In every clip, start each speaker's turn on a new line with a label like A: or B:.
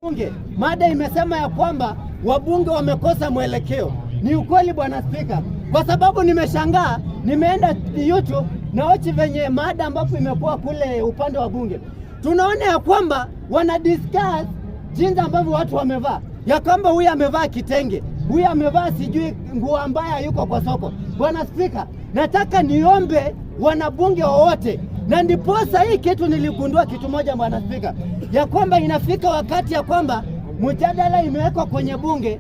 A: Bunge, mada imesema ya kwamba wabunge wamekosa mwelekeo. Ni ukweli Bwana Spika, kwa sababu nimeshangaa, nimeenda YouTube na ochi venye mada ambapo imekuwa kule upande wa bunge. Tunaona ya kwamba wana discuss jinsi ambavyo watu wamevaa, ya kwamba huyu amevaa kitenge, huyu amevaa sijui nguo ambayo yuko kwa soko. Bwana Spika, nataka niombe wanabunge wote, na ndiposa hii kitu niligundua kitu moja Bwana Spika, ya kwamba inafika wakati ya kwamba mjadala imewekwa kwenye bunge.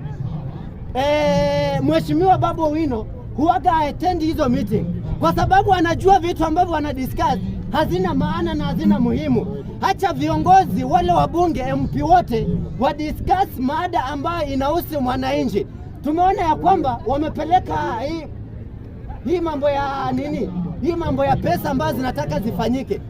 A: Mheshimiwa Babu Owino huaga attend hizo meeting, kwa sababu anajua vitu ambavyo wana discuss hazina maana na hazina muhimu. Acha viongozi wale wa bunge MP wote wa discuss mada ambayo inahusu mwananchi. Tumeona ya kwamba wamepeleka hii mambo ya nini, hii mambo ya pesa ambazo zinataka zifanyike,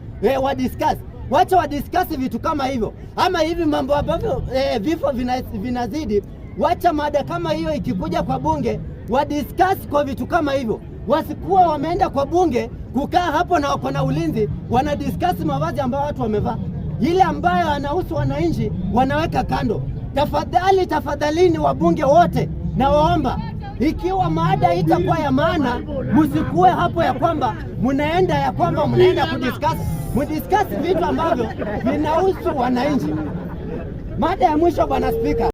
A: wa discuss. Wacha wa discuss vitu kama hivyo, ama hivi mambo ambavyo vifo vinazidi. Wacha mada kama hiyo ikikuja kwa bunge wa discuss kwa vitu kama hivyo, wasikuwa wameenda kwa bunge kukaa hapo na wako na ulinzi wana discuss mavazi ambayo watu wamevaa. Ile ambayo anahusu wananchi wanaweka kando. Tafadhalini wabunge wote, na waomba ikiwa mada itakuwa ya maana, msikuwe hapo ya kwamba mnaenda kudiscuss vitu ambavyo vinahusu wananchi. Mada ya mwisho Bwana Spika.